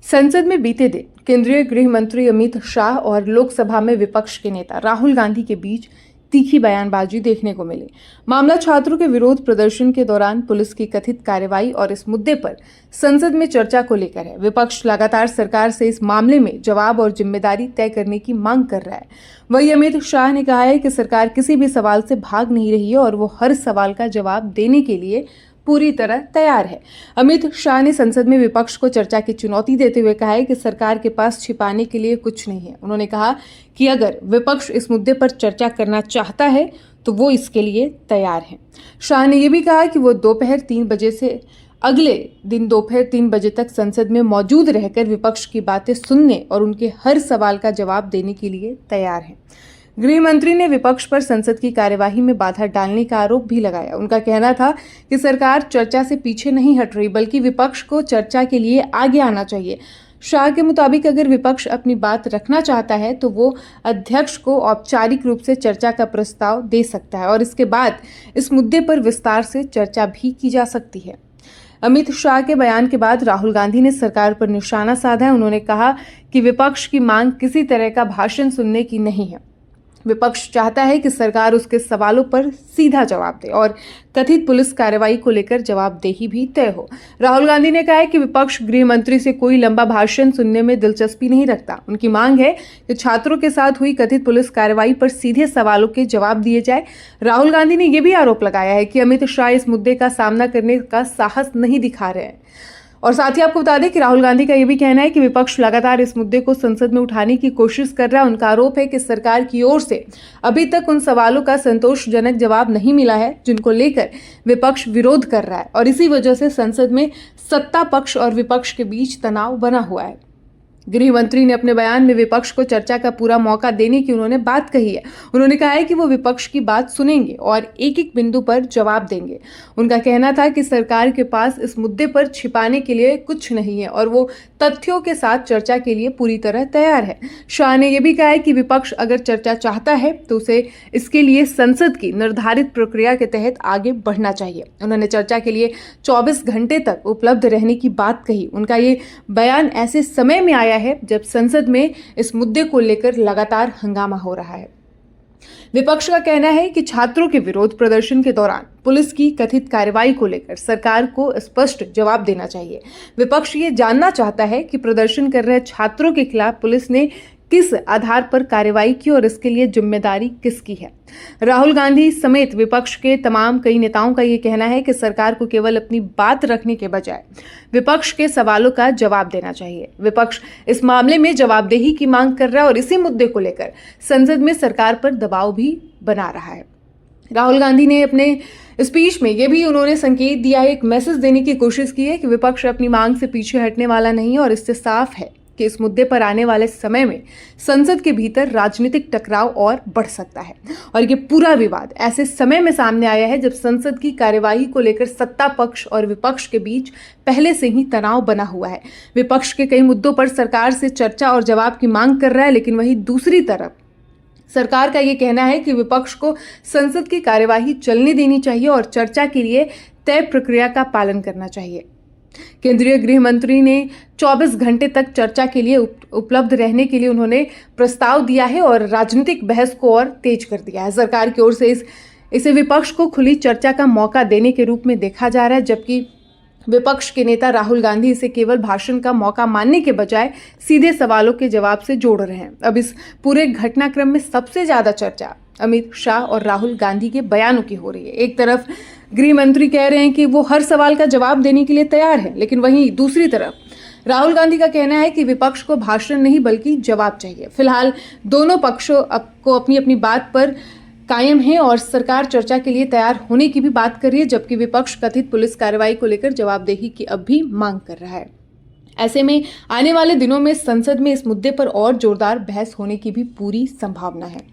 संसद में बीते दिन केंद्रीय गृह मंत्री अमित शाह और लोकसभा में विपक्ष के नेता राहुल गांधी के बीच तीखी बयानबाजी देखने को मिली। मामला छात्रों के विरोध प्रदर्शन के दौरान पुलिस की कथित कार्रवाई और इस मुद्दे पर संसद में चर्चा को लेकर है। विपक्ष लगातार सरकार से इस मामले में जवाब और जिम्मेदारी तय करने की मांग कर रहा है। वहीं अमित शाह ने कहा है कि सरकार किसी भी सवाल से भाग नहीं रही है और वो हर सवाल का जवाब देने के लिए पूरी तरह तैयार है। अमित शाह ने संसद में विपक्ष को चर्चा की चुनौती देते हुए कहा है कि सरकार के पास छिपाने के लिए कुछ नहीं है। उन्होंने कहा कि अगर विपक्ष इस मुद्दे पर चर्चा करना चाहता है तो वो इसके लिए तैयार है। शाह ने यह भी कहा कि वो दोपहर 3 बजे से अगले दिन दोपहर 3 बजे तक संसद में मौजूद रहकर विपक्ष की बातें सुनने और उनके हर सवाल का जवाब देने के लिए तैयार हैं। गृह मंत्री ने विपक्ष पर संसद की कार्यवाही में बाधा डालने का आरोप भी लगाया। उनका कहना था कि सरकार चर्चा से पीछे नहीं हट रही, बल्कि विपक्ष को चर्चा के लिए आगे आना चाहिए। शाह के मुताबिक अगर विपक्ष अपनी बात रखना चाहता है तो वो अध्यक्ष को औपचारिक रूप से चर्चा का प्रस्ताव दे सकता है और इसके बाद इस मुद्दे पर विस्तार से चर्चा भी की जा सकती है। अमित शाह के बयान के बाद राहुल गांधी ने सरकार पर निशाना साधा है। उन्होंने कहा कि विपक्ष की मांग किसी तरह का भाषण सुनने की नहीं है। विपक्ष चाहता है कि सरकार उसके सवालों पर सीधा जवाब दे और कथित पुलिस कार्रवाई को लेकर जवाबदेही भी तय हो। राहुल गांधी ने कहा है कि विपक्ष गृह मंत्री से कोई लंबा भाषण सुनने में दिलचस्पी नहीं रखता। उनकी मांग है कि छात्रों के साथ हुई कथित पुलिस कार्रवाई पर सीधे सवालों के जवाब दिए जाए। राहुल गांधी ने यह भी आरोप लगाया है कि अमित शाह इस मुद्दे का सामना करने का साहस नहीं दिखा रहे हैं। और साथ ही आपको बता दें कि राहुल गांधी का यह भी कहना है कि विपक्ष लगातार इस मुद्दे को संसद में उठाने की कोशिश कर रहा है। उनका आरोप है कि सरकार की ओर से अभी तक उन सवालों का संतोषजनक जवाब नहीं मिला है जिनको लेकर विपक्ष विरोध कर रहा है और इसी वजह से संसद में सत्ता पक्ष और विपक्ष के बीच तनाव बना हुआ है। गृह मंत्री ने अपने बयान में विपक्ष को चर्चा का पूरा मौका देने की उन्होंने बात कही है। उन्होंने कहा है कि वो विपक्ष की बात सुनेंगे और एक एक बिंदु पर जवाब देंगे। उनका कहना था कि सरकार के पास इस मुद्दे पर छिपाने के लिए कुछ नहीं है और वो तथ्यों के साथ चर्चा के लिए पूरी तरह तैयार है। शाह ने यह भी कहा है कि विपक्ष अगर चर्चा चाहता है तो उसे इसके लिए संसद की निर्धारित प्रक्रिया के तहत आगे बढ़ना चाहिए। उन्होंने चर्चा के लिए 24 घंटे तक उपलब्ध रहने की बात कही। उनका ये बयान ऐसे समय में आया है जब संसद में इस मुद्दे को लेकर लगातार हंगामा हो रहा है। विपक्ष का कहना है कि छात्रों के विरोध प्रदर्शन के दौरान पुलिस की कथित कार्रवाई को लेकर सरकार को स्पष्ट जवाब देना चाहिए। विपक्ष ये जानना चाहता है कि प्रदर्शन कर रहे छात्रों के खिलाफ पुलिस ने किस आधार पर कार्रवाई की और इसके लिए जिम्मेदारी किसकी है। राहुल गांधी समेत विपक्ष के तमाम कई नेताओं का यह कहना है कि सरकार को केवल अपनी बात रखने के बजाय विपक्ष के सवालों का जवाब देना चाहिए। विपक्ष इस मामले में जवाबदेही की मांग कर रहा है और इसी मुद्दे को लेकर संसद में सरकार पर दबाव भी बना रहा है। राहुल गांधी ने अपने स्पीच में यह भी उन्होंने संकेत दिया है, एक मैसेज देने की कोशिश की है कि विपक्ष अपनी मांग से पीछे हटने वाला नहीं है और इससे साफ है कि इस मुद्दे पर आने वाले समय में संसद के भीतर राजनीतिक टकराव और बढ़ सकता है। और ये पूरा विवाद ऐसे समय में सामने आया है जब संसद की कार्यवाही को लेकर सत्ता पक्ष और विपक्ष के बीच पहले से ही तनाव बना हुआ है। विपक्ष के कई मुद्दों पर सरकार से चर्चा और जवाब की मांग कर रहा है, लेकिन वहीं दूसरी तरफ सरकार का ये कहना है कि विपक्ष को संसद की कार्यवाही चलने देनी चाहिए और चर्चा के लिए तय प्रक्रिया का पालन करना चाहिए। केंद्रीय गृह मंत्री ने 24 घंटे तक चर्चा के लिए उपलब्ध रहने के लिए उन्होंने प्रस्ताव दिया है और राजनीतिक बहस को और तेज कर दिया है। सरकार की ओर से इसे विपक्ष को खुली चर्चा का मौका देने के रूप में देखा जा रहा है, जबकि विपक्ष के नेता राहुल गांधी इसे केवल भाषण का मौका मानने के बजाय सीधे सवालों के जवाब से जोड़ रहे हैं। अब इस पूरे घटनाक्रम में सबसे ज्यादा चर्चा अमित शाह और राहुल गांधी के बयानों की हो रही है। एक तरफ गृह मंत्री कह रहे हैं कि वो हर सवाल का जवाब देने के लिए तैयार है, लेकिन वहीं दूसरी तरफ राहुल गांधी का कहना है कि विपक्ष को भाषण नहीं बल्कि जवाब चाहिए। फिलहाल दोनों पक्षों को अपनी अपनी बात पर कायम है और सरकार चर्चा के लिए तैयार होने की भी बात कर रही है, जबकि विपक्ष कथित पुलिस कार्रवाई को लेकर जवाबदेही की अब भी मांग कर रहा है। ऐसे में आने वाले दिनों में संसद में इस मुद्दे पर और जोरदार बहस होने की भी पूरी संभावना है।